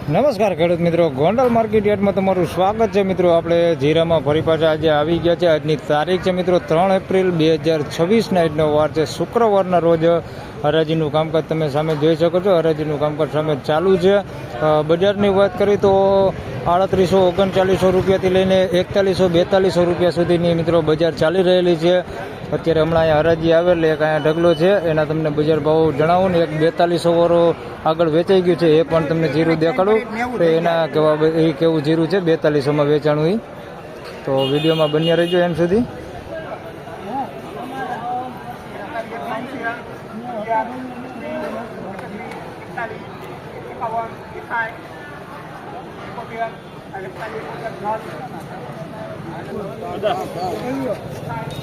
નમસ્કાર ખેડૂત મિત્રો, ગોંડલ માર્કેટ યાર્ડમાં તમારું સ્વાગત છે મિત્રો. આપણે જીરામાં ફરી પાછા આજે આવી ગયા છે. આજની તારીખ છે મિત્રો 3 એપ્રિલ 2026 આજનો વાર છે શુક્રવારના રોજ. હરાજીનું કામકાજ તમે સામે જોઈ શકો છો. હરાજીનું કામકાજ સામે ચાલુ છે. બજારની વાત કરીએ તો 3839 રૂપિયાથી લઈને 4142 રૂપિયા સુધીની મિત્રો બજાર ચાલી રહેલી છે. અત્યારે હમણાં અહીંયા હરાજી આવેલ એક અહીંયા ઢગલો છે, એના તમને બજાર ભાવ જણાવું ને. એક 4200 વાળો આગળ વેચાઈ ગયું છે, એ પણ તમને જીરું દેખાડું તો એના કેવું જીરું છે 4200માં વેચાણું. તો વિડીયોમાં બન્યા રહેજો એમ સુધી.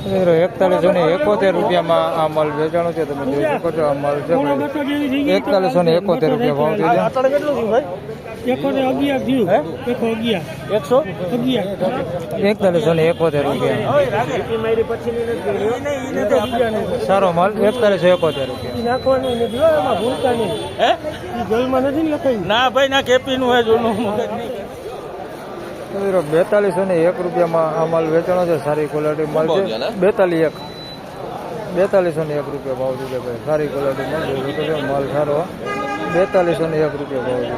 મિત્રો 4171 રૂપિયામાં આ માલ વેચાણું છે. તમે જોઈ શકો છો આ માલ છે 4171 રૂપિયા ભાવ છે. 4171 રૂપિયા સારો માલ 4171 રૂપિયા. 4201 રૂપિયામાં આ માલ વેચાણો છે. સારી ક્વોલિટી માલ છે. 4201 રૂપિયા ભાવ છે ભાઈ. સારી ક્વોલિટી માલ છે, માલ સારો. 4201 રૂપિયા ભાવ છે.